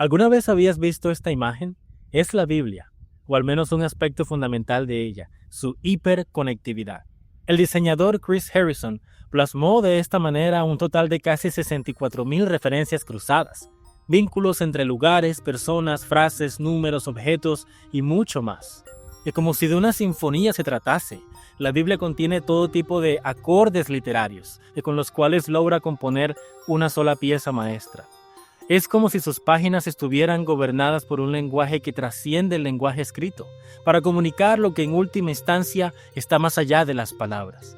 ¿Alguna vez habías visto esta imagen? Es la Biblia, o al menos un aspecto fundamental de ella, su hiperconectividad. El diseñador Chris Harrison plasmó de esta manera un total de casi 64,000 referencias cruzadas, vínculos entre lugares, personas, frases, números, objetos y mucho más. Y como si de una sinfonía se tratase, la Biblia contiene todo tipo de acordes literarios, con los cuales logra componer una sola pieza maestra. Es como si sus páginas estuvieran gobernadas por un lenguaje que trasciende el lenguaje escrito, para comunicar lo que en última instancia está más allá de las palabras.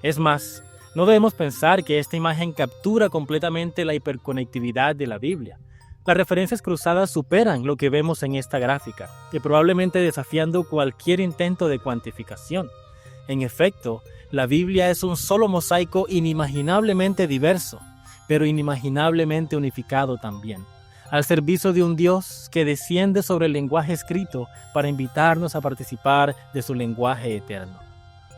Es más, no debemos pensar que esta imagen captura completamente la hiperconectividad de la Biblia. Las referencias cruzadas superan lo que vemos en esta gráfica, y probablemente desafiando cualquier intento de cuantificación. En efecto, la Biblia es un solo mosaico inimaginablemente diverso, pero inimaginablemente unificado también, al servicio de un Dios que desciende sobre el lenguaje escrito para invitarnos a participar de su lenguaje eterno.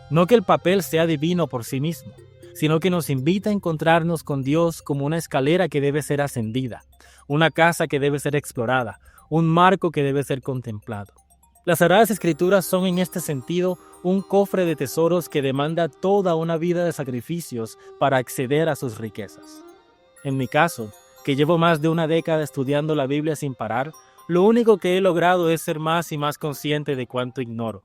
No que el papel sea divino por sí mismo, sino que nos invita a encontrarnos con Dios como una escalera que debe ser ascendida, una casa que debe ser explorada, un marco que debe ser contemplado. Las Sagradas Escrituras son en este sentido un cofre de tesoros que demanda toda una vida de sacrificios para acceder a sus riquezas. En mi caso, que llevo más de una década estudiando la Biblia sin parar, lo único que he logrado es ser más y más consciente de cuánto ignoro.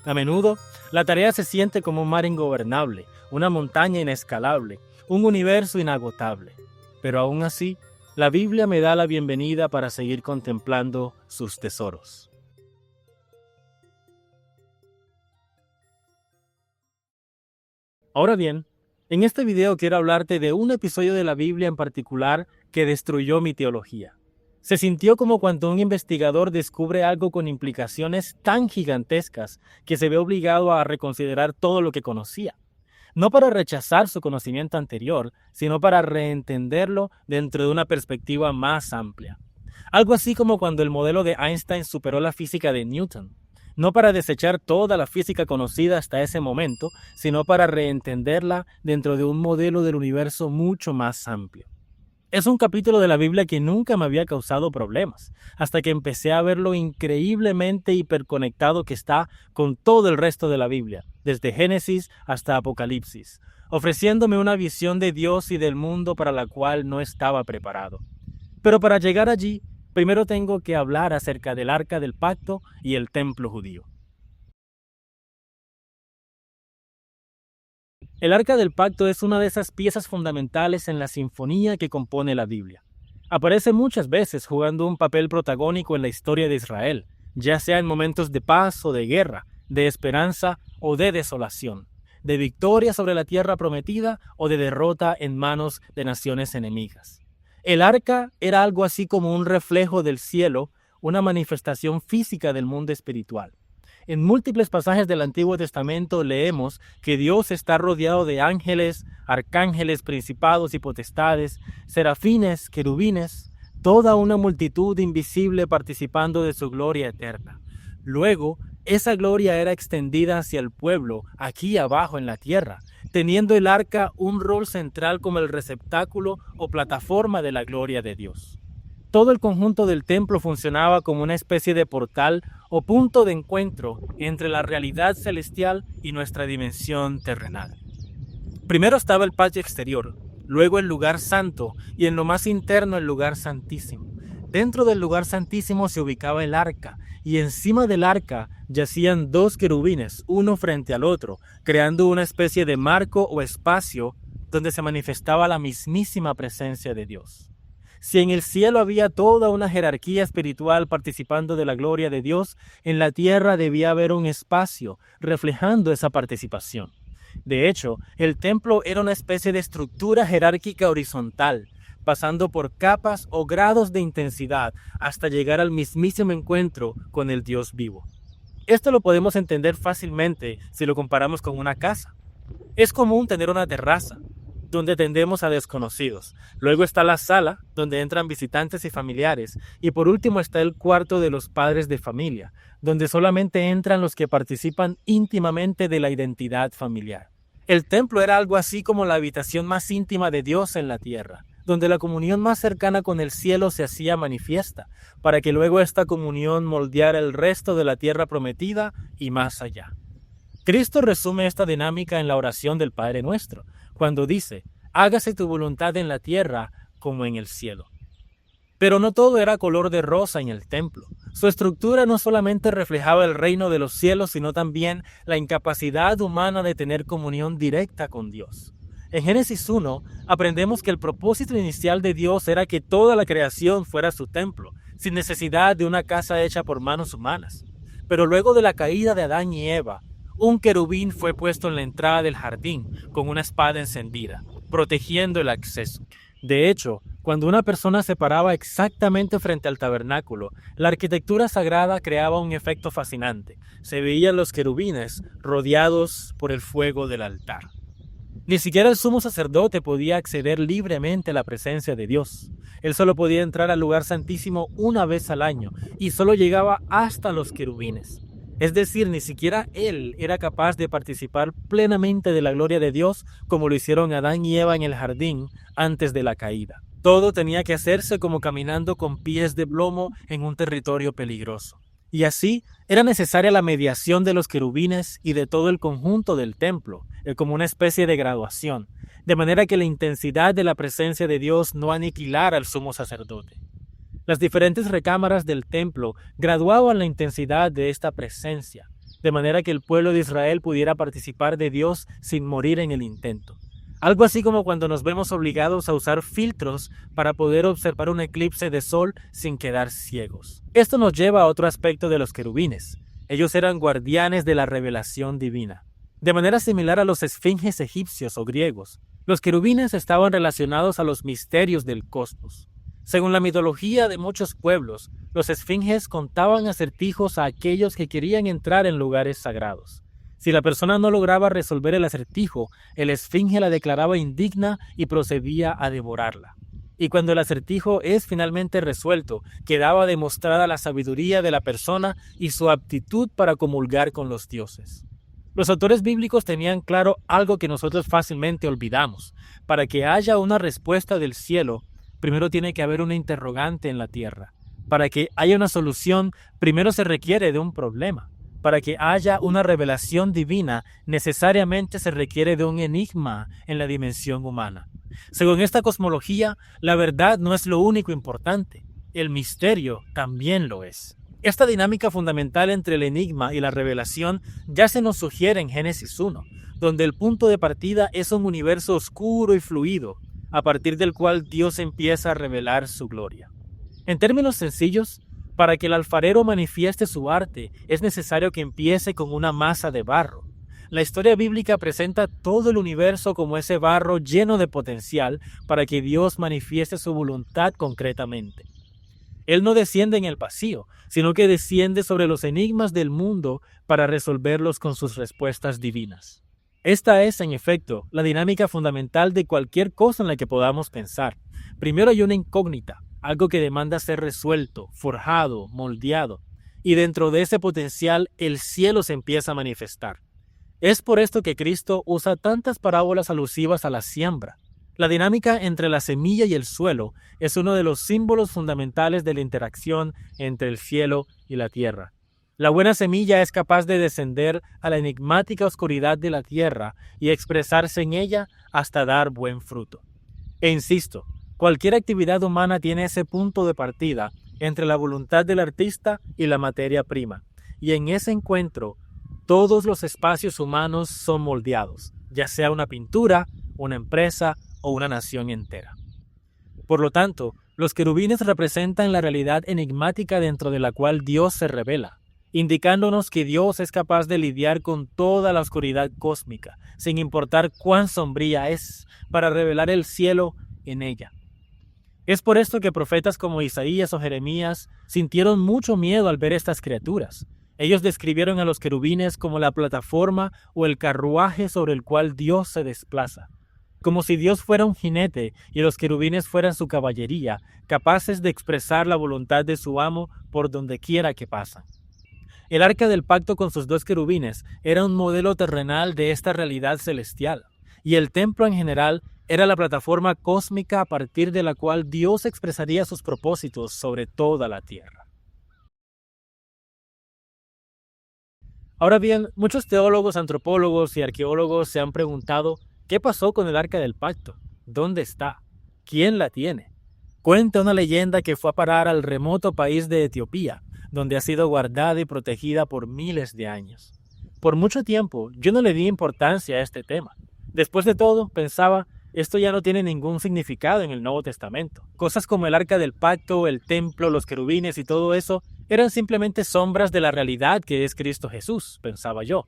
A menudo, la tarea se siente como un mar ingobernable, una montaña inescalable, un universo inagotable. Pero aún así, la Biblia me da la bienvenida para seguir contemplando sus tesoros. Ahora bien, en este video quiero hablarte de un episodio de la Biblia en particular que destruyó mi teología. Se sintió como cuando un investigador descubre algo con implicaciones tan gigantescas que se ve obligado a reconsiderar todo lo que conocía. No para rechazar su conocimiento anterior, sino para reentenderlo dentro de una perspectiva más amplia. Algo así como cuando el modelo de Einstein superó la física de Newton. No para desechar toda la física conocida hasta ese momento, sino para reentenderla dentro de un modelo del universo mucho más amplio. Es un capítulo de la Biblia que nunca me había causado problemas, hasta que empecé a ver lo increíblemente hiperconectado que está con todo el resto de la Biblia, desde Génesis hasta Apocalipsis, ofreciéndome una visión de Dios y del mundo para la cual no estaba preparado. Pero para llegar allí, primero tengo que hablar acerca del Arca del Pacto y el templo judío. El Arca del Pacto es una de esas piezas fundamentales en la sinfonía que compone la Biblia. Aparece muchas veces jugando un papel protagónico en la historia de Israel, ya sea en momentos de paz o de guerra, de esperanza o de desolación, de victoria sobre la tierra prometida o de derrota en manos de naciones enemigas. El arca era algo así como un reflejo del cielo, una manifestación física del mundo espiritual. En múltiples pasajes del Antiguo Testamento leemos que Dios está rodeado de ángeles, arcángeles, principados y potestades, serafines, querubines, toda una multitud invisible participando de su gloria eterna. Luego, esa gloria era extendida hacia el pueblo, aquí abajo en la tierra, teniendo el arca un rol central como el receptáculo o plataforma de la gloria de Dios. Todo el conjunto del templo funcionaba como una especie de portal o punto de encuentro entre la realidad celestial y nuestra dimensión terrenal. Primero estaba el patio exterior, luego el lugar santo y en lo más interno el lugar santísimo. Dentro del lugar santísimo se ubicaba el arca y encima del arca yacían dos querubines, uno frente al otro, creando una especie de marco o espacio donde se manifestaba la mismísima presencia de Dios. Si en el cielo había toda una jerarquía espiritual participando de la gloria de Dios, en la tierra debía haber un espacio reflejando esa participación. De hecho, el templo era una especie de estructura jerárquica horizontal, pasando por capas o grados de intensidad hasta llegar al mismísimo encuentro con el Dios vivo. Esto lo podemos entender fácilmente si lo comparamos con una casa. Es común tener una terraza, donde atendemos a desconocidos. Luego está la sala, donde entran visitantes y familiares. Y por último está el cuarto de los padres de familia, donde solamente entran los que participan íntimamente de la identidad familiar. El templo era algo así como la habitación más íntima de Dios en la tierra, donde la comunión más cercana con el cielo se hacía manifiesta, para que luego esta comunión moldeara el resto de la tierra prometida y más allá. Cristo resume esta dinámica en la oración del Padre Nuestro, cuando dice: hágase tu voluntad en la tierra como en el cielo. Pero no todo era color de rosa en el templo. Su estructura no solamente reflejaba el reino de los cielos, sino también la incapacidad humana de tener comunión directa con Dios. En Génesis 1 aprendemos que el propósito inicial de Dios era que toda la creación fuera su templo, sin necesidad de una casa hecha por manos humanas. Pero luego de la caída de Adán y Eva, un querubín fue puesto en la entrada del jardín con una espada encendida, protegiendo el acceso. De hecho, cuando una persona se paraba exactamente frente al tabernáculo, la arquitectura sagrada creaba un efecto fascinante. Se veían los querubines rodeados por el fuego del altar. Ni siquiera el sumo sacerdote podía acceder libremente a la presencia de Dios. Él solo podía entrar al lugar santísimo una vez al año y solo llegaba hasta los querubines. Es decir, ni siquiera él era capaz de participar plenamente de la gloria de Dios como lo hicieron Adán y Eva en el jardín antes de la caída. Todo tenía que hacerse como caminando con pies de plomo en un territorio peligroso. Y así era necesaria la mediación de los querubines y de todo el conjunto del templo, como una especie de graduación, de manera que la intensidad de la presencia de Dios no aniquilara al sumo sacerdote. Las diferentes recámaras del templo graduaban la intensidad de esta presencia, de manera que el pueblo de Israel pudiera participar de Dios sin morir en el intento. Algo así como cuando nos vemos obligados a usar filtros para poder observar un eclipse de sol sin quedar ciegos. Esto nos lleva a otro aspecto de los querubines. Ellos eran guardianes de la revelación divina. De manera similar a los esfinges egipcios o griegos, los querubines estaban relacionados a los misterios del cosmos. Según la mitología de muchos pueblos, los esfinges contaban acertijos a aquellos que querían entrar en lugares sagrados. Si la persona no lograba resolver el acertijo, el esfinge la declaraba indigna y procedía a devorarla. Y cuando el acertijo es finalmente resuelto, quedaba demostrada la sabiduría de la persona y su aptitud para comulgar con los dioses. Los autores bíblicos tenían claro algo que nosotros fácilmente olvidamos. Para que haya una respuesta del cielo, primero tiene que haber una interrogante en la tierra. Para que haya una solución, primero se requiere de un problema. Para que haya una revelación divina, necesariamente se requiere de un enigma en la dimensión humana. Según esta cosmología, la verdad no es lo único importante. El misterio también lo es. Esta dinámica fundamental entre el enigma y la revelación ya se nos sugiere en Génesis 1, donde el punto de partida es un universo oscuro y fluido, a partir del cual Dios empieza a revelar su gloria. En términos sencillos, para que el alfarero manifieste su arte, es necesario que empiece con una masa de barro. La historia bíblica presenta todo el universo como ese barro lleno de potencial para que Dios manifieste su voluntad concretamente. Él no desciende en el vacío, sino que desciende sobre los enigmas del mundo para resolverlos con sus respuestas divinas. Esta es, en efecto, la dinámica fundamental de cualquier cosa en la que podamos pensar. Primero hay una incógnita, algo que demanda ser resuelto, forjado, moldeado, y dentro de ese potencial el cielo se empieza a manifestar. Es por esto que Cristo usa tantas parábolas alusivas a la siembra. La dinámica entre la semilla y el suelo es uno de los símbolos fundamentales de la interacción entre el cielo y la tierra. La buena semilla es capaz de descender a la enigmática oscuridad de la tierra y expresarse en ella hasta dar buen fruto. E insisto, cualquier actividad humana tiene ese punto de partida entre la voluntad del artista y la materia prima, y en ese encuentro todos los espacios humanos son moldeados, ya sea una pintura, una empresa o una nación entera. Por lo tanto, los querubines representan la realidad enigmática dentro de la cual Dios se revela, indicándonos que Dios es capaz de lidiar con toda la oscuridad cósmica, sin importar cuán sombría es, para revelar el cielo en ella. Es por esto que profetas como Isaías o Jeremías sintieron mucho miedo al ver estas criaturas. Ellos describieron a los querubines como la plataforma o el carruaje sobre el cual Dios se desplaza, como si Dios fuera un jinete y los querubines fueran su caballería, capaces de expresar la voluntad de su amo por donde quiera que pasan. El arca del pacto con sus dos querubines era un modelo terrenal de esta realidad celestial, y el templo en general Era la plataforma cósmica a partir de la cual Dios expresaría sus propósitos sobre toda la tierra. Ahora bien, muchos teólogos, antropólogos y arqueólogos se han preguntado, ¿qué pasó con el Arca del Pacto? ¿Dónde está? ¿Quién la tiene? Cuenta una leyenda que fue a parar al remoto país de Etiopía, donde ha sido guardada y protegida por miles de años. Por mucho tiempo, yo no le di importancia a este tema. Después de todo, pensaba, esto ya no tiene ningún significado en el Nuevo Testamento. Cosas como el Arca del Pacto, el templo, los querubines y todo eso eran simplemente sombras de la realidad que es Cristo Jesús, pensaba yo.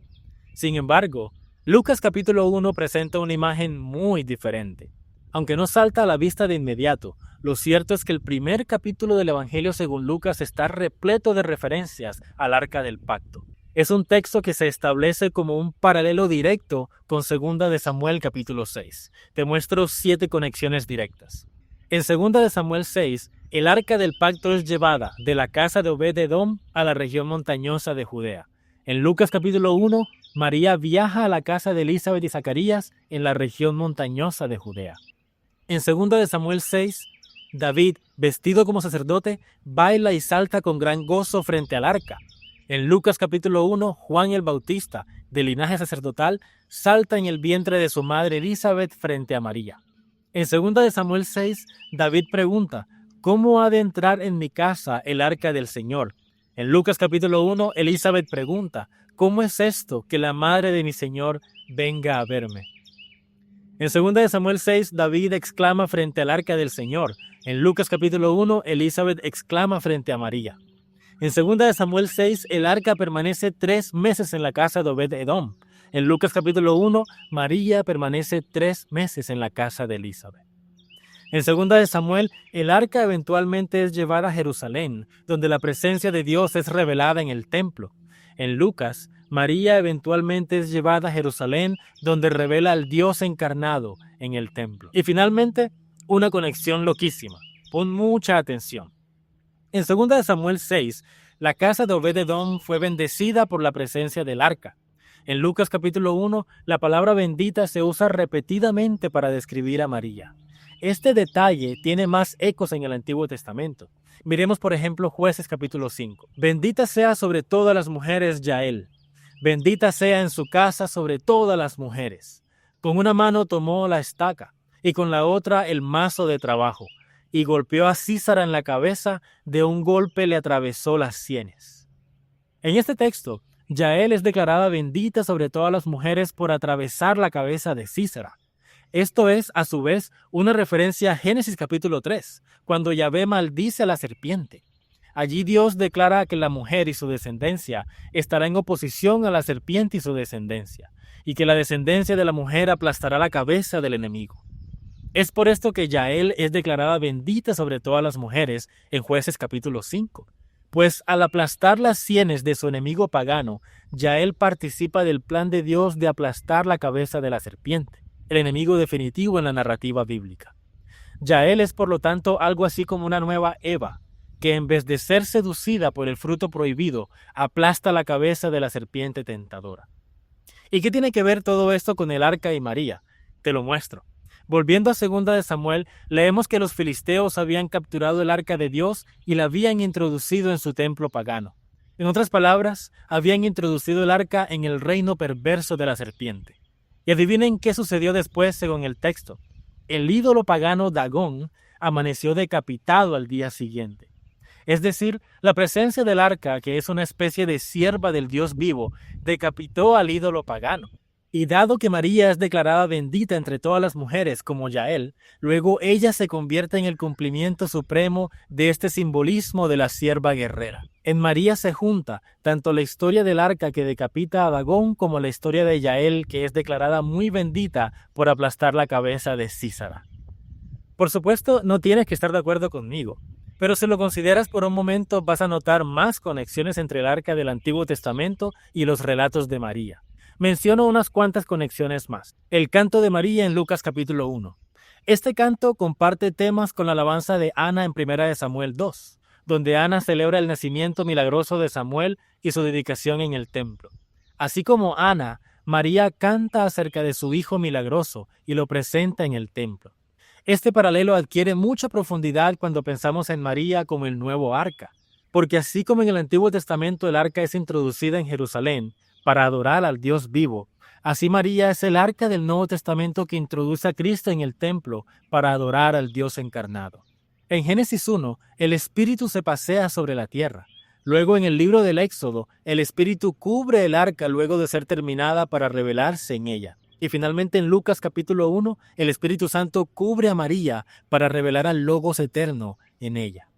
Sin embargo, Lucas capítulo 1 presenta una imagen muy diferente. Aunque no salta a la vista de inmediato, lo cierto es que el primer capítulo del Evangelio según Lucas está repleto de referencias al Arca del Pacto. Es un texto que se establece como un paralelo directo con 2 de Samuel capítulo 6. Te muestro 7 conexiones directas. En 2 de Samuel 6, el Arca del Pacto es llevada de la casa de Obed-Edom a la región montañosa de Judea. En Lucas capítulo 1, María viaja a la casa de Elizabeth y Zacarías en la región montañosa de Judea. En 2 de Samuel 6, David, vestido como sacerdote, baila y salta con gran gozo frente al arca. En Lucas capítulo 1, Juan el Bautista, de linaje sacerdotal, salta en el vientre de su madre Elizabeth frente a María. En 2 de Samuel 6, David pregunta, ¿cómo ha de entrar en mi casa el arca del Señor? En Lucas capítulo 1, Elizabeth pregunta, ¿cómo es esto que la madre de mi Señor venga a verme? En 2 de Samuel 6, David exclama frente al arca del Señor. En Lucas capítulo 1, Elizabeth exclama frente a María. En 2 de Samuel 6, el arca permanece 3 meses en la casa de Obed-Edom. En Lucas capítulo 1, María permanece 3 meses en la casa de Elizabeth. En 2 de Samuel, el arca eventualmente es llevada a Jerusalén, donde la presencia de Dios es revelada en el templo. En Lucas, María eventualmente es llevada a Jerusalén, donde revela al Dios encarnado en el templo. Y finalmente, una conexión loquísima. Pon mucha atención. En 2 de Samuel 6, la casa de Obed-Edom fue bendecida por la presencia del arca. En Lucas capítulo 1, la palabra bendita se usa repetidamente para describir a María. Este detalle tiene más ecos en el Antiguo Testamento. Miremos por ejemplo Jueces capítulo 5. Bendita sea sobre todas las mujeres Yael. Bendita sea en su casa sobre todas las mujeres. Con una mano tomó la estaca y con la otra el mazo de trabajo. Y golpeó a Sísara en la cabeza, de un golpe le atravesó las sienes. En este texto, Yael es declarada bendita sobre todas las mujeres por atravesar la cabeza de Sísara. Esto es, a su vez, una referencia a Génesis capítulo 3, cuando Yahvé maldice a la serpiente. Allí Dios declara que la mujer y su descendencia estará en oposición a la serpiente y su descendencia, y que la descendencia de la mujer aplastará la cabeza del enemigo. Es por esto que Yael es declarada bendita sobre todas las mujeres en Jueces capítulo 5, pues al aplastar las sienes de su enemigo pagano, Yael participa del plan de Dios de aplastar la cabeza de la serpiente, el enemigo definitivo en la narrativa bíblica. Yael es por lo tanto algo así como una nueva Eva, que en vez de ser seducida por el fruto prohibido, aplasta la cabeza de la serpiente tentadora. ¿Y qué tiene que ver todo esto con el arca y María? Te lo muestro. Volviendo a 2 de Samuel, leemos que los filisteos habían capturado el arca de Dios y la habían introducido en su templo pagano. En otras palabras, habían introducido el arca en el reino perverso de la serpiente. Y adivinen qué sucedió después según el texto. El ídolo pagano Dagón amaneció decapitado al día siguiente. Es decir, la presencia del arca, que es una especie de sierva del Dios vivo, decapitó al ídolo pagano. Y dado que María es declarada bendita entre todas las mujeres como Yael, luego ella se convierte en el cumplimiento supremo de este simbolismo de la sierva guerrera. En María se junta tanto la historia del arca que decapita a Dagón como la historia de Yael, que es declarada muy bendita por aplastar la cabeza de Sísara. Por supuesto, no tienes que estar de acuerdo conmigo, pero si lo consideras por un momento vas a notar más conexiones entre el arca del Antiguo Testamento y los relatos de María. Menciono unas cuantas conexiones más. El canto de María en Lucas capítulo 1. Este canto comparte temas con la alabanza de Ana en 1 de Samuel 2, donde Ana celebra el nacimiento milagroso de Samuel y su dedicación en el templo. Así como Ana, María canta acerca de su Hijo milagroso y lo presenta en el templo. Este paralelo adquiere mucha profundidad cuando pensamos en María como el nuevo arca, porque así como en el Antiguo Testamento el arca es introducida en Jerusalén para adorar al Dios vivo, así María es el arca del Nuevo Testamento que introduce a Cristo en el templo para adorar al Dios encarnado. En Génesis 1, el Espíritu se pasea sobre la tierra. Luego en el libro del Éxodo, el Espíritu cubre el arca luego de ser terminada para revelarse en ella. Y finalmente en Lucas capítulo 1, el Espíritu Santo cubre a María para revelar al Logos eterno en ella.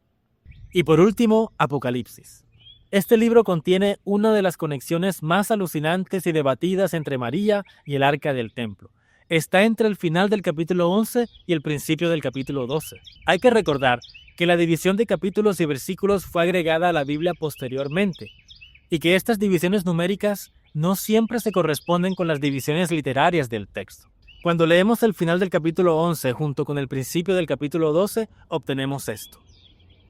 Y por último, Apocalipsis. Este libro contiene una de las conexiones más alucinantes y debatidas entre María y el arca del templo. Está entre el final del capítulo 11 y el principio del capítulo 12. Hay que recordar que la división de capítulos y versículos fue agregada a la Biblia posteriormente, y que estas divisiones numéricas no siempre se corresponden con las divisiones literarias del texto. Cuando leemos el final del capítulo 11 junto con el principio del capítulo 12, obtenemos esto.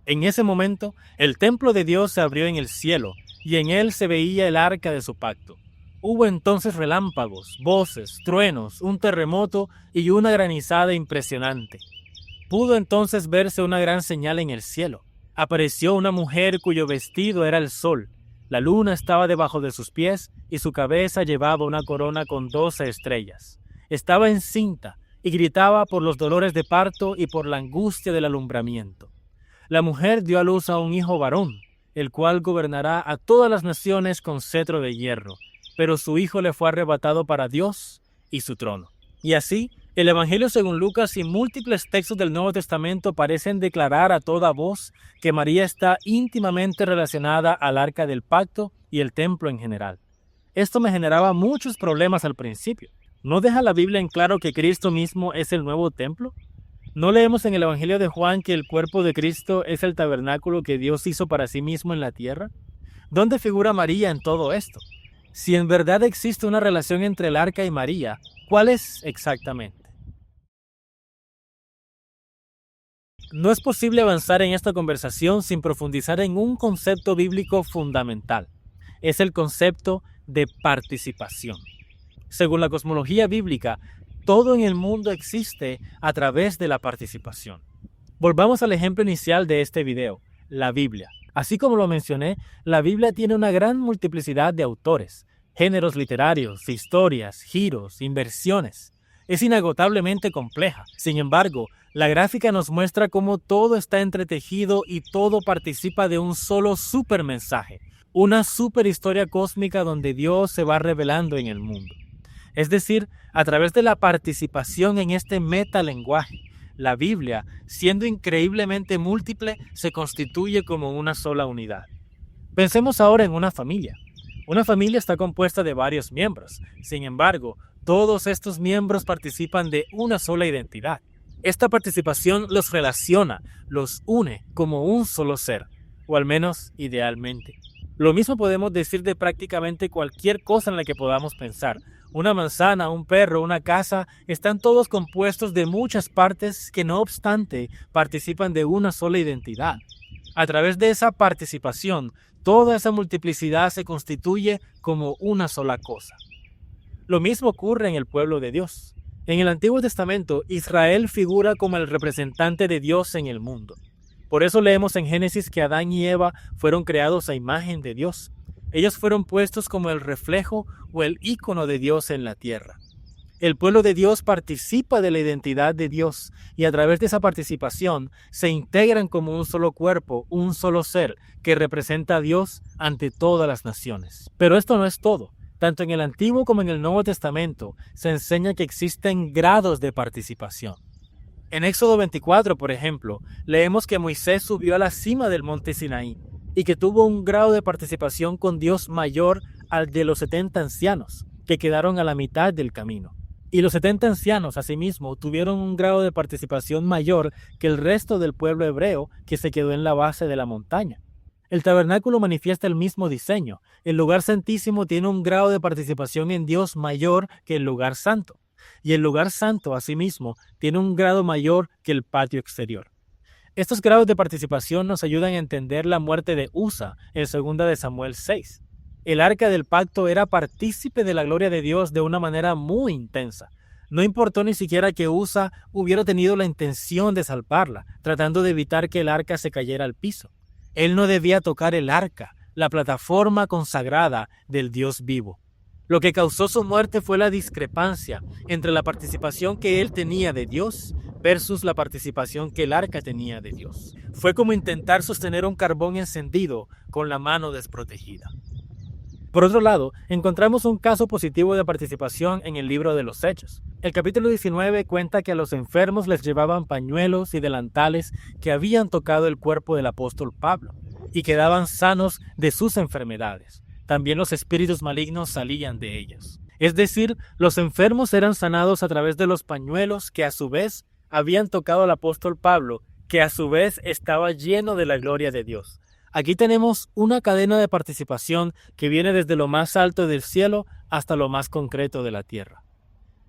En ese momento, el templo de Dios se abrió en el cielo, y en él se veía el arca de su pacto. Hubo entonces relámpagos, voces, truenos, un terremoto y una granizada impresionante. Pudo entonces verse una gran señal en el cielo. Apareció una mujer cuyo vestido era el sol. La luna estaba debajo de sus pies y su cabeza llevaba una corona con 12 estrellas. Estaba encinta y gritaba por los dolores de parto y por la angustia del alumbramiento. La mujer dio a luz a un hijo varón, el cual gobernará a todas las naciones con cetro de hierro, pero su hijo le fue arrebatado para Dios y su trono. Y así, el Evangelio según Lucas y múltiples textos del Nuevo Testamento parecen declarar a toda voz que María está íntimamente relacionada al arca del pacto y el templo en general. Esto me generaba muchos problemas al principio. ¿No deja la Biblia en claro que Cristo mismo es el nuevo templo? ¿No leemos en el Evangelio de Juan que el cuerpo de Cristo es el tabernáculo que Dios hizo para sí mismo en la tierra? ¿Dónde figura María en todo esto? Si en verdad existe una relación entre el arca y María, ¿cuál es exactamente? No es posible avanzar en esta conversación sin profundizar en un concepto bíblico fundamental. Es el concepto de participación. Según la cosmología bíblica, todo en el mundo existe a través de la participación. Volvamos al ejemplo inicial de este video, la Biblia. Así como lo mencioné, la Biblia tiene una gran multiplicidad de autores, géneros literarios, historias, giros, inversiones. Es inagotablemente compleja. Sin embargo, la gráfica nos muestra cómo todo está entretejido y todo participa de un solo supermensaje, una superhistoria cósmica donde Dios se va revelando en el mundo. Es decir, a través de la participación en este metalenguaje, la Biblia, siendo increíblemente múltiple, se constituye como una sola unidad. Pensemos ahora en una familia. Una familia está compuesta de varios miembros. Sin embargo, todos estos miembros participan de una sola identidad. Esta participación los relaciona, los une como un solo ser, o al menos idealmente. Lo mismo podemos decir de prácticamente cualquier cosa en la que podamos pensar. Una manzana, un perro, una casa, están todos compuestos de muchas partes que no obstante participan de una sola identidad. A través de esa participación, toda esa multiplicidad se constituye como una sola cosa. Lo mismo ocurre en el pueblo de Dios. En el Antiguo Testamento, Israel figura como el representante de Dios en el mundo. Por eso leemos en Génesis que Adán y Eva fueron creados a imagen de Dios. Ellos fueron puestos como el reflejo o el ícono de Dios en la tierra. El pueblo de Dios participa de la identidad de Dios y a través de esa participación se integran como un solo cuerpo, un solo ser que representa a Dios ante todas las naciones. Pero esto no es todo. Tanto en el Antiguo como en el Nuevo Testamento se enseña que existen grados de participación. En Éxodo 24, por ejemplo, leemos que Moisés subió a la cima del monte Sinaí y que tuvo un grado de participación con Dios mayor al de los 70 ancianos, que quedaron a la mitad del camino. Y los 70 ancianos, asimismo, tuvieron un grado de participación mayor que el resto del pueblo hebreo que se quedó en la base de la montaña. El tabernáculo manifiesta el mismo diseño. El lugar santísimo tiene un grado de participación en Dios mayor que el lugar santo. Y el lugar santo, asimismo, tiene un grado mayor que el patio exterior. Estos grados de participación nos ayudan a entender la muerte de Usa en 2 de Samuel 6. El arca del pacto era partícipe de la gloria de Dios de una manera muy intensa. No importó ni siquiera que Usa hubiera tenido la intención de salvarla, tratando de evitar que el arca se cayera al piso. Él no debía tocar el arca, la plataforma consagrada del Dios vivo. Lo que causó su muerte fue la discrepancia entre la participación que él tenía de Dios versus la participación que el arca tenía de Dios. Fue como intentar sostener un carbón encendido con la mano desprotegida. Por otro lado, encontramos un caso positivo de participación en el libro de los Hechos. El capítulo 19 cuenta que a los enfermos les llevaban pañuelos y delantales que habían tocado el cuerpo del apóstol Pablo y quedaban sanos de sus enfermedades. También los espíritus malignos salían de ellos. Es decir, los enfermos eran sanados a través de los pañuelos que a su vez habían tocado al apóstol Pablo, que a su vez estaba lleno de la gloria de Dios. Aquí tenemos una cadena de participación que viene desde lo más alto del cielo hasta lo más concreto de la tierra.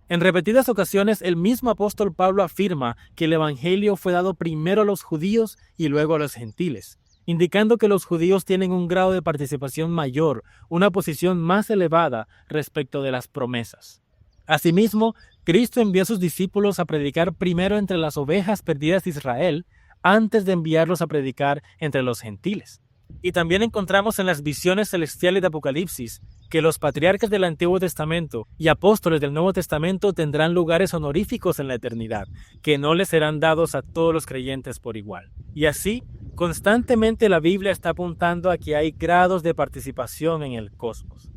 En repetidas ocasiones, el mismo apóstol Pablo afirma que el evangelio fue dado primero a los judíos y luego a los gentiles, indicando que los judíos tienen un grado de participación mayor, una posición más elevada respecto de las promesas. Asimismo, Cristo envió a sus discípulos a predicar primero entre las ovejas perdidas de Israel, antes de enviarlos a predicar entre los gentiles. Y también encontramos en las visiones celestiales de Apocalipsis que los patriarcas del Antiguo Testamento y apóstoles del Nuevo Testamento tendrán lugares honoríficos en la eternidad, que no les serán dados a todos los creyentes por igual. Y así, constantemente la Biblia está apuntando a que hay grados de participación en el cosmos.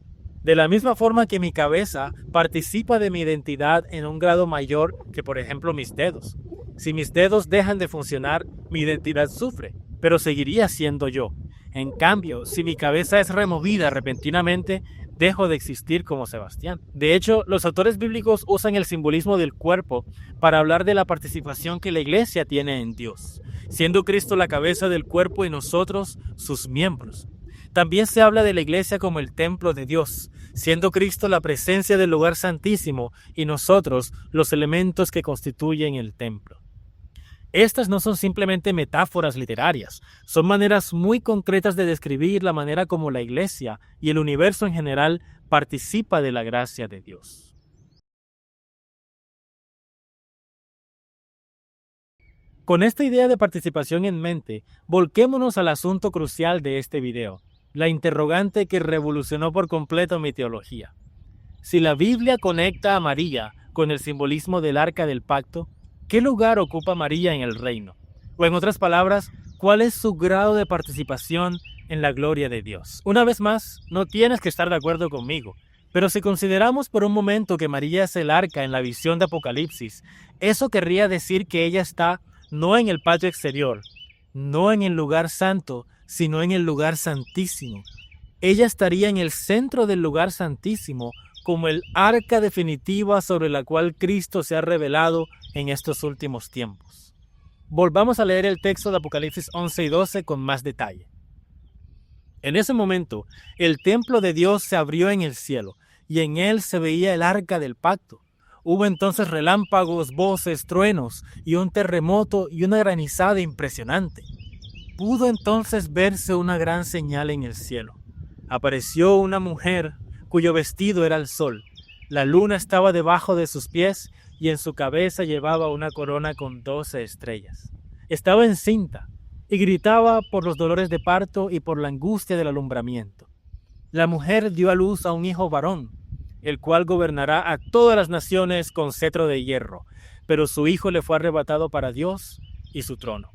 De la misma forma que mi cabeza participa de mi identidad en un grado mayor que, por ejemplo, mis dedos. Si mis dedos dejan de funcionar, mi identidad sufre, pero seguiría siendo yo. En cambio, si mi cabeza es removida repentinamente, dejo de existir como Sebastián. De hecho, los autores bíblicos usan el simbolismo del cuerpo para hablar de la participación que la iglesia tiene en Dios, siendo Cristo la cabeza del cuerpo y nosotros sus miembros. También se habla de la iglesia como el templo de Dios, siendo Cristo la presencia del lugar santísimo y nosotros los elementos que constituyen el templo. Estas no son simplemente metáforas literarias, son maneras muy concretas de describir la manera como la iglesia y el universo en general participa de la gracia de Dios. Con esta idea de participación en mente, volquémonos al asunto crucial de este video, la interrogante que revolucionó por completo mi teología. Si la Biblia conecta a María con el simbolismo del arca del pacto, ¿qué lugar ocupa María en el reino? O en otras palabras, ¿cuál es su grado de participación en la gloria de Dios? Una vez más, no tienes que estar de acuerdo conmigo, pero si consideramos por un momento que María es el arca en la visión de Apocalipsis, eso querría decir que ella está no en el patio exterior, no en el lugar santo, sino en el lugar santísimo. Ella estaría en el centro del lugar santísimo, como el arca definitiva sobre la cual Cristo se ha revelado en estos últimos tiempos. Volvamos a leer el texto de Apocalipsis 11 y 12 con más detalle. En ese momento, el templo de Dios se abrió en el cielo, y en él se veía el arca del pacto. Hubo entonces relámpagos, voces, truenos, y un terremoto y una granizada impresionante. Pudo entonces verse una gran señal en el cielo. Apareció una mujer cuyo vestido era el sol. La luna estaba debajo de sus pies y en su cabeza llevaba una corona con 12 estrellas. Estaba encinta y gritaba por los dolores de parto y por la angustia del alumbramiento. La mujer dio a luz a un hijo varón, el cual gobernará a todas las naciones con cetro de hierro, pero su hijo le fue arrebatado para Dios y su trono.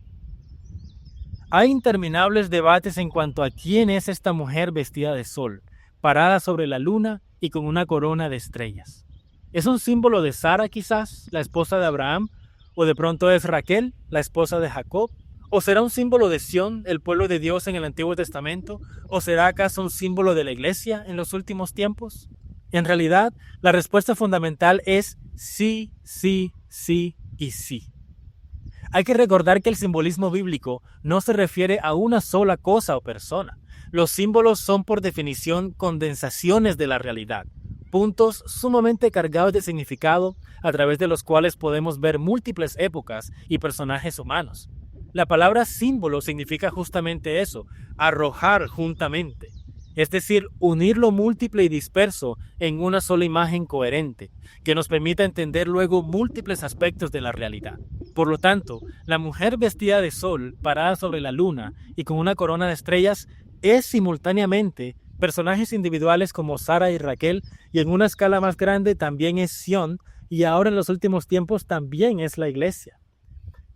Hay interminables debates en cuanto a quién es esta mujer vestida de sol, parada sobre la luna y con una corona de estrellas. ¿Es un símbolo de Sara quizás, la esposa de Abraham? ¿O de pronto es Raquel, la esposa de Jacob? ¿O será un símbolo de Sión, el pueblo de Dios en el Antiguo Testamento? ¿O será acaso un símbolo de la iglesia en los últimos tiempos? En realidad, la respuesta fundamental es sí, sí, sí y sí. Hay que recordar que el simbolismo bíblico no se refiere a una sola cosa o persona. Los símbolos son por definición condensaciones de la realidad, puntos sumamente cargados de significado a través de los cuales podemos ver múltiples épocas y personajes humanos. La palabra símbolo significa justamente eso, arrojar juntamente. es decir, unir lo múltiple y disperso en una sola imagen coherente, que nos permita entender luego múltiples aspectos de la realidad. Por lo tanto, la mujer vestida de sol, parada sobre la luna y con una corona de estrellas, es simultáneamente personajes individuales como Sara y Raquel, y en una escala más grande también es Sión, y ahora en los últimos tiempos también es la iglesia.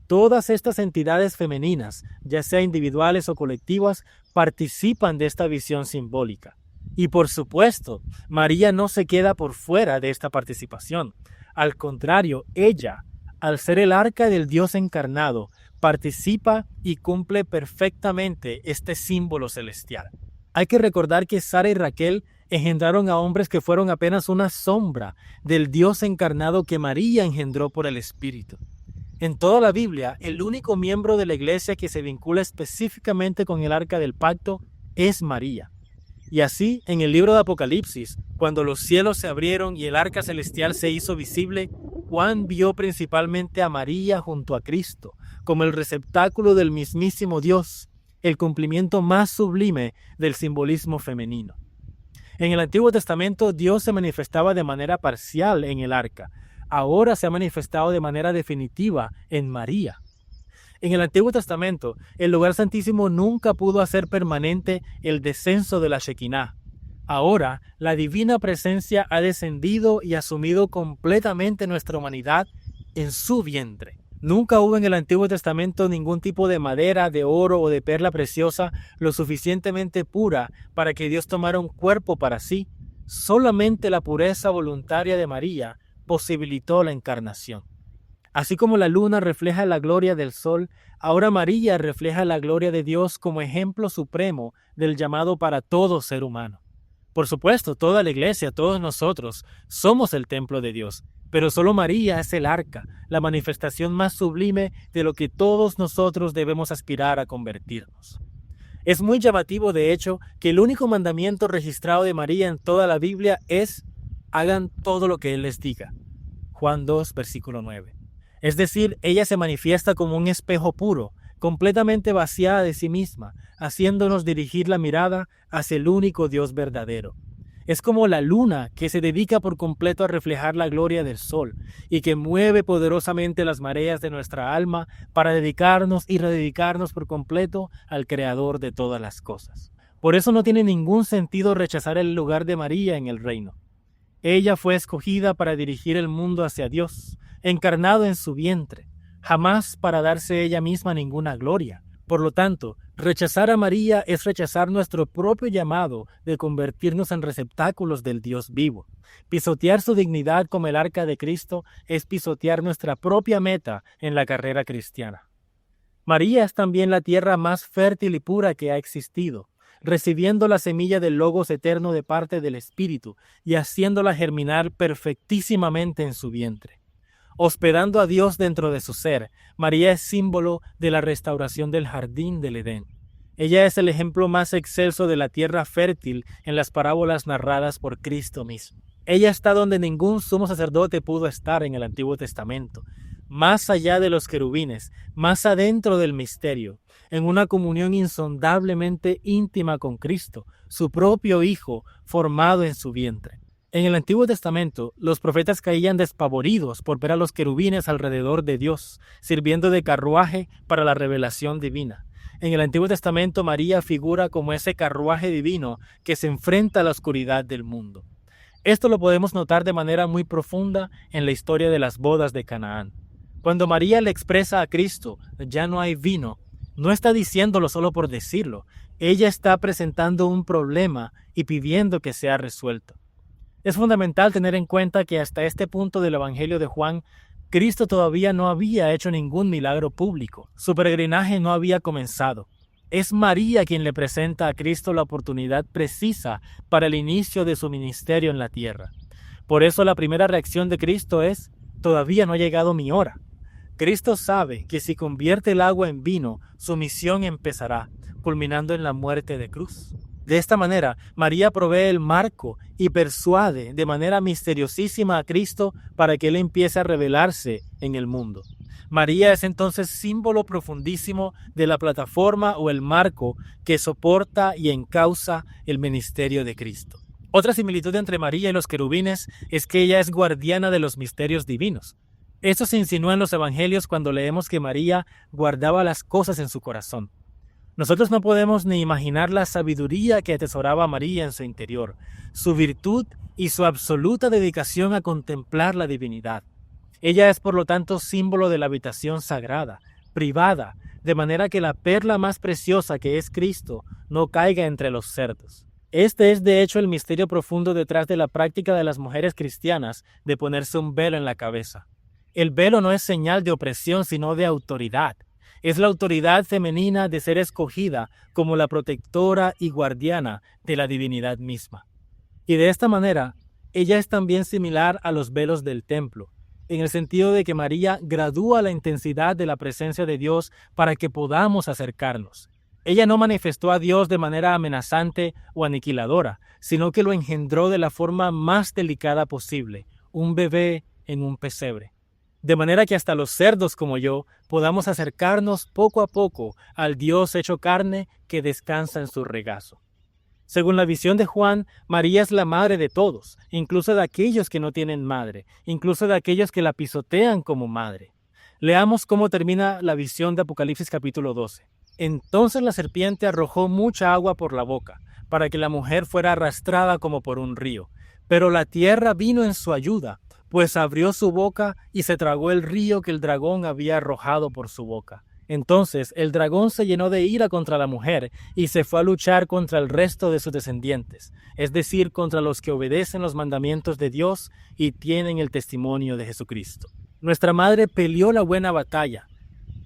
Todas estas entidades femeninas, ya sea individuales o colectivas, participan de esta visión simbólica. Y por supuesto, María no se queda por fuera de esta participación. Al contrario, ella, al ser el arca del Dios encarnado, participa y cumple perfectamente este símbolo celestial. Hay que recordar que Sara y Raquel engendraron a hombres que fueron apenas una sombra del Dios encarnado que María engendró por el Espíritu. En toda la Biblia, el único miembro de la iglesia que se vincula específicamente con el arca del pacto es María. Y así, en el libro de Apocalipsis, cuando los cielos se abrieron y el arca celestial se hizo visible, Juan vio principalmente a María junto a Cristo, como el receptáculo del mismísimo Dios, el cumplimiento más sublime del simbolismo femenino. En el Antiguo Testamento, Dios se manifestaba de manera parcial en el arca. Ahora se ha manifestado de manera definitiva en María. En el Antiguo Testamento, el lugar santísimo nunca pudo hacer permanente el descenso de la Shekinah. Ahora, la divina presencia ha descendido y asumido completamente nuestra humanidad en su vientre. Nunca hubo en el Antiguo Testamento ningún tipo de madera, de oro o de perla preciosa lo suficientemente pura para que Dios tomara un cuerpo para sí. Solamente la pureza voluntaria de María posibilitó la encarnación. Así como la luna refleja la gloria del sol, ahora María refleja la gloria de Dios como ejemplo supremo del llamado para todo ser humano. Por supuesto, toda la iglesia, todos nosotros, somos el templo de Dios, pero solo María es el arca, la manifestación más sublime de lo que todos nosotros debemos aspirar a convertirnos. Es muy llamativo, de hecho, que el único mandamiento registrado de María en toda la Biblia es: hagan todo lo que Él les diga. Juan 2, versículo 9. Es decir, ella se manifiesta como un espejo puro, completamente vaciada de sí misma, haciéndonos dirigir la mirada hacia el único Dios verdadero. Es como la luna que se dedica por completo a reflejar la gloria del sol y que mueve poderosamente las mareas de nuestra alma para dedicarnos y rededicarnos por completo al Creador de todas las cosas. Por eso no tiene ningún sentido rechazar el lugar de María en el reino. Ella fue escogida para dirigir el mundo hacia Dios, encarnado en su vientre, jamás para darse ella misma ninguna gloria. Por lo tanto, rechazar a María es rechazar nuestro propio llamado de convertirnos en receptáculos del Dios vivo. Pisotear su dignidad como el arca de Cristo es pisotear nuestra propia meta en la carrera cristiana. María es también la tierra más fértil y pura que ha existido, recibiendo la semilla del Logos eterno de parte del Espíritu y haciéndola germinar perfectísimamente en su vientre. Hospedando a Dios dentro de su ser, María es símbolo de la restauración del jardín del Edén. Ella es el ejemplo más excelso de la tierra fértil en las parábolas narradas por Cristo mismo. Ella está donde ningún sumo sacerdote pudo estar en el Antiguo Testamento, más allá de los querubines, más adentro del misterio, en una comunión insondablemente íntima con Cristo, su propio Hijo, formado en su vientre. En el Antiguo Testamento, los profetas caían despavoridos por ver a los querubines alrededor de Dios, sirviendo de carruaje para la revelación divina. En el Antiguo Testamento, María figura como ese carruaje divino que se enfrenta a la oscuridad del mundo. Esto lo podemos notar de manera muy profunda en la historia de las bodas de Canaán. Cuando María le expresa a Cristo, ya no hay vino, no está diciéndolo solo por decirlo. Ella está presentando un problema y pidiendo que sea resuelto. Es fundamental tener en cuenta que hasta este punto del Evangelio de Juan, Cristo todavía no había hecho ningún milagro público. Su peregrinaje no había comenzado. Es María quien le presenta a Cristo la oportunidad precisa para el inicio de su ministerio en la tierra. Por eso la primera reacción de Cristo es: todavía no ha llegado mi hora. Cristo sabe que si convierte el agua en vino, su misión empezará, culminando en la muerte de cruz. De esta manera, María provee el marco y persuade de manera misteriosísima a Cristo para que Él empiece a revelarse en el mundo. María es entonces símbolo profundísimo de la plataforma o el marco que soporta y encausa el ministerio de Cristo. Otra similitud entre María y los querubines es que ella es guardiana de los misterios divinos. Esto se insinúa en los evangelios cuando leemos que María guardaba las cosas en su corazón. Nosotros no podemos ni imaginar la sabiduría que atesoraba María en su interior, su virtud y su absoluta dedicación a contemplar la divinidad. Ella es, por lo tanto, símbolo de la habitación sagrada, privada, de manera que la perla más preciosa que es Cristo no caiga entre los cerdos. Este es, de hecho, el misterio profundo detrás de la práctica de las mujeres cristianas de ponerse un velo en la cabeza. El velo no es señal de opresión, sino de autoridad. Es la autoridad femenina de ser escogida como la protectora y guardiana de la divinidad misma. Y de esta manera, ella es también similar a los velos del templo, en el sentido de que María gradúa la intensidad de la presencia de Dios para que podamos acercarnos. Ella no manifestó a Dios de manera amenazante o aniquiladora, sino que lo engendró de la forma más delicada posible, un bebé en un pesebre. De manera que hasta los cerdos como yo podamos acercarnos poco a poco al Dios hecho carne que descansa en su regazo. Según la visión de Juan, María es la madre de todos, incluso de aquellos que no tienen madre, incluso de aquellos que la pisotean como madre. Leamos cómo termina la visión de Apocalipsis capítulo 12. Entonces la serpiente arrojó mucha agua por la boca, para que la mujer fuera arrastrada como por un río. Pero la tierra vino en su ayuda, pues abrió su boca y se tragó el río que el dragón había arrojado por su boca. Entonces el dragón se llenó de ira contra la mujer y se fue a luchar contra el resto de sus descendientes, es decir, contra los que obedecen los mandamientos de Dios y tienen el testimonio de Jesucristo. Nuestra madre peleó la buena batalla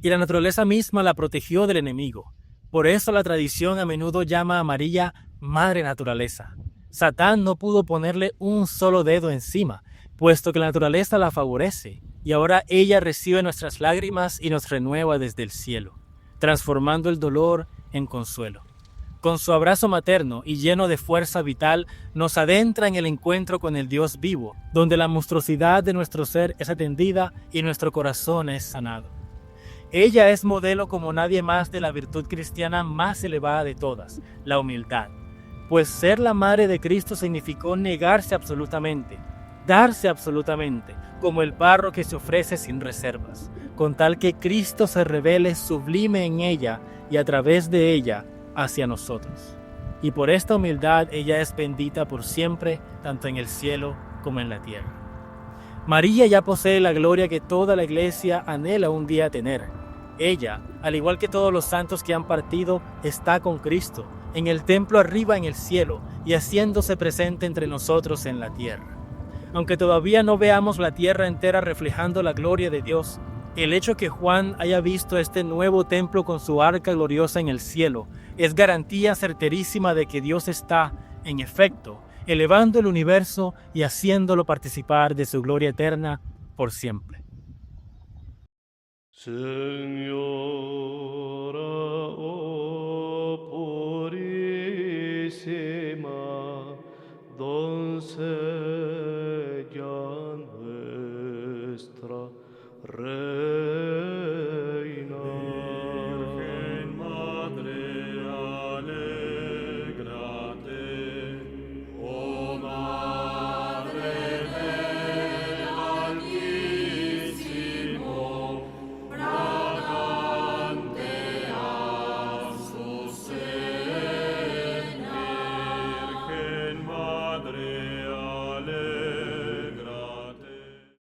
y la naturaleza misma la protegió del enemigo. Por eso la tradición a menudo llama a María Madre Naturaleza. Satán no pudo ponerle un solo dedo encima, puesto que la naturaleza la favorece, y ahora ella recibe nuestras lágrimas y nos renueva desde el cielo, transformando el dolor en consuelo. Con su abrazo materno y lleno de fuerza vital, nos adentra en el encuentro con el Dios vivo, donde la monstruosidad de nuestro ser es atendida y nuestro corazón es sanado. Ella es modelo como nadie más de la virtud cristiana más elevada de todas, la humildad. Pues ser la madre de Cristo significó negarse absolutamente, darse absolutamente, como el barro que se ofrece sin reservas, con tal que Cristo se revele sublime en ella y a través de ella hacia nosotros. Y por esta humildad ella es bendita por siempre, tanto en el cielo como en la tierra. María ya posee la gloria que toda la iglesia anhela un día tener. Ella, al igual que todos los santos que han partido, está con Cristo, en el templo arriba en el cielo y haciéndose presente entre nosotros en la tierra. Aunque todavía no veamos la tierra entera reflejando la gloria de Dios, el hecho que Juan haya visto este nuevo templo con su arca gloriosa en el cielo es garantía certerísima de que Dios está, en efecto, elevando el universo y haciéndolo participar de su gloria eterna por siempre. Señor.